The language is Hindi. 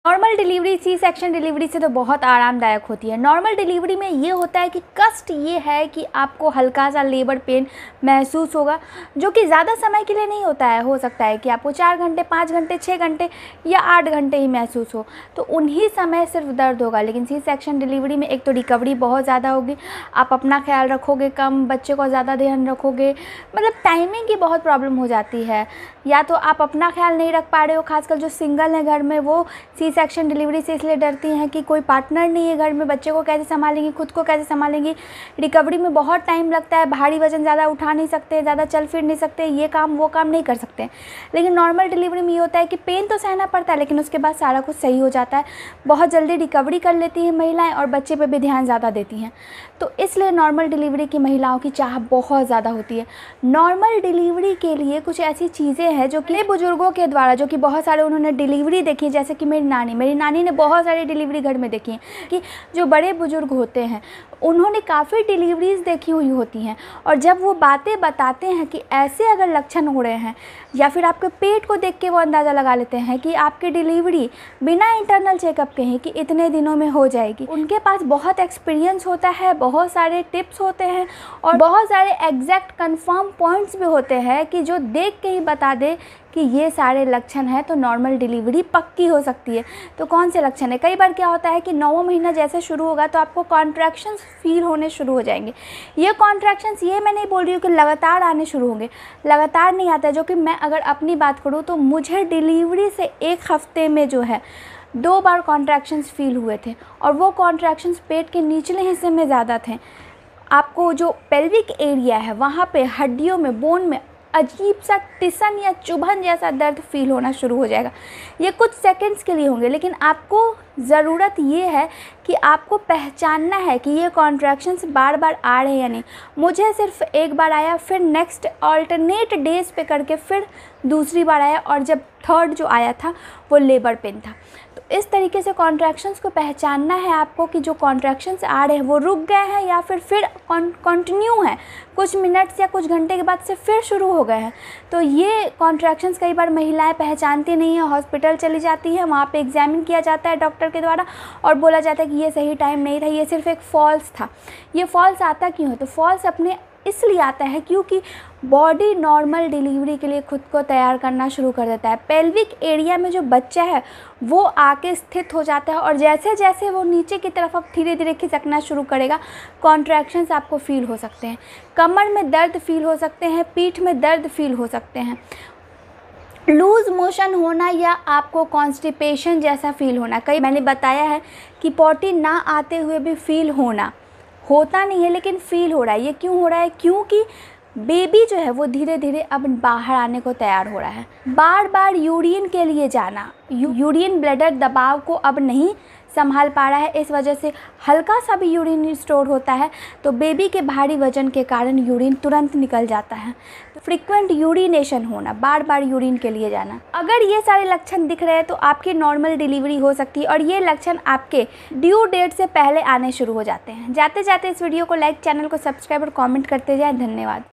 Normal delivery C section delivery से तो बहुत आरामदायक होती है। नॉर्मल डिलीवरी में ये होता है कि कष्ट ये है कि आपको हल्का सा लेबर पेन महसूस होगा, जो कि ज़्यादा समय के लिए नहीं होता है। हो सकता है कि आपको 4 घंटे, 5 घंटे, 6 घंटे या 8 घंटे ही महसूस हो, तो उन्हीं समय सिर्फ दर्द होगा। लेकिन सी सेक्शन डिलीवरी में एक तो रिकवरी बहुत ज़्यादा होगी, आप अपना ख्याल रखोगे कम, बच्चे को ज़्यादा ध्यान रखोगे, मतलब टाइमिंग की बहुत प्रॉब्लम हो जाती है। या तो आप अपना ख्याल नहीं रख पा रहे हो, खासकर जो सिंगल है घर में, वो सी सेक्शन डिलीवरी से इसलिए डरती हैं कि कोई पार्टनर नहीं है घर में, बच्चे को कैसे संभालेंगी, खुद को कैसे संभालेंगी। रिकवरी में बहुत टाइम लगता है, भारी वजन ज़्यादा उठा नहीं सकते, ज़्यादा चल फिर नहीं सकते, ये काम वो काम नहीं कर सकते। लेकिन नॉर्मल डिलीवरी में ये होता है कि पेन तो सहना पड़ता है, लेकिन उसके बाद सारा कुछ सही हो जाता है, बहुत जल्दी रिकवरी कर लेती हैं महिलाएँ और बच्चे पर भी ध्यान ज़्यादा देती हैं। तो इसलिए नॉर्मल डिलीवरी की महिलाओं की चाह बहुत ज़्यादा होती है। नॉर्मल डिलीवरी के लिए कुछ ऐसी चीज़ें हैं जो कि बुजुर्गों के द्वारा, जो कि बहुत सारे उन्होंने डिलीवरी देखी है, जैसे कि मेरी नानी ने बहुत सारी डिलीवरी घर में देखी है, कि जो बड़े बुजुर्ग होते हैं उन्होंने काफ़ी डिलीवरीज़ देखी हुई होती हैं, और जब वो बातें बताते हैं कि ऐसे अगर लक्षण हो रहे हैं, या फिर आपके पेट को देख के वो अंदाज़ा लगा लेते हैं कि आपकी डिलीवरी बिना इंटरनल चेकअप के ही कि इतने दिनों में हो जाएगी। उनके पास बहुत एक्सपीरियंस होता है, बहुत सारे टिप्स होते हैं और बहुत सारे एग्जैक्ट कंफर्म पॉइंट्स भी होते हैं कि जो देख के ही बता दे कि ये सारे लक्षण हैं तो नॉर्मल डिलीवरी पक्की हो सकती है। तो कौन से लक्षण है? कई बार क्या होता है कि 9वां महीना जैसे शुरू होगा तो आपको कॉन्ट्रैक्शंस फील होने शुरू हो जाएंगे। ये कॉन्ट्रैक्शंस, ये मैं नहीं बोल रही हूँ कि लगातार आने शुरू होंगे, लगातार नहीं आता है। जो कि मैं अगर अपनी बात करूँ तो मुझे डिलीवरी से 1 हफ्ते में जो है 2 बार कॉन्ट्रैक्शंस फील हुए थे, और वो कॉन्ट्रैक्शंस पेट के निचले हिस्से में ज़्यादा थे। आपको जो पेल्विक एरिया है वहाँ पे हड्डियों में, बोन में अजीब सा टिसन या चुभन जैसा दर्द फील होना शुरू हो जाएगा। ये कुछ सेकंड्स के लिए होंगे, लेकिन आपको ज़रूरत ये है कि आपको पहचानना है कि ये कॉन्ट्रैक्शंस बार बार आ रहे हैं या नहीं। मुझे सिर्फ 1 बार आया, फिर नेक्स्ट अल्टरनेट डेज़ पे करके फिर दूसरी बार आया, और जब थर्ड जो आया था वो लेबर पेन था। तो इस तरीके से कॉन्ट्रैक्शंस को पहचानना है आपको कि जो कॉन्ट्रैक्शंस आ रहे हैं वो रुक गए हैं या फिर कंटिन्यू हैं, कुछ मिनट्स या कुछ घंटे के बाद से फिर शुरू हो गए हैं। तो ये कॉन्ट्रैक्शंस कई बार महिलाएं पहचानती नहीं हैं, हॉस्पिटल चली जाती हैं, वहाँ पे एग्जामिन किया जाता है डॉक्टर के द्वारा और बोला जाता है कि ये सही टाइम नहीं था, ये सिर्फ एक फॉल्स था। ये फॉल्स आता क्यों है? तो फॉल्स अपने इसलिए आता है क्योंकि बॉडी नॉर्मल डिलीवरी के लिए खुद को तैयार करना शुरू कर देता है। पेल्विक एरिया में जो बच्चा है वो आके स्थित हो जाता है, और जैसे जैसे वो नीचे की तरफ अब धीरे धीरे खिसकना शुरू करेगा, कॉन्ट्रैक्शंस आपको फील हो सकते हैं, कमर में दर्द फील हो सकते हैं, पीठ में दर्द फील हो सकते हैं, लूज़ मोशन होना या आपको कॉन्स्टिपेशन जैसा फील होना। कई मैंने बताया है कि पॉटी ना आते हुए भी फील होना, होता नहीं है लेकिन फील हो रहा है। ये क्यों हो रहा है? क्योंकि बेबी जो है वो धीरे धीरे अब बाहर आने को तैयार हो रहा है। बार बार यूरिन के लिए जाना, यूरिन ब्लैडर दबाव को अब नहीं संभाल पा रहा है, इस वजह से हल्का सा भी यूरिन स्टोर होता है, तो बेबी के भारी वजन के कारण यूरिन तुरंत निकल जाता है। तो फ्रीक्वेंट यूरिनेशन होना, बार बार यूरिन के लिए जाना, अगर ये सारे लक्षण दिख रहे हैं तो आपकी नॉर्मल डिलीवरी हो सकती है, और ये लक्षण आपके ड्यू डेट से पहले आने शुरू हो जाते हैं। जाते जाते इस वीडियो को लाइक, चैनल को सब्सक्राइब और कॉमेंट करते जाएँ। धन्यवाद।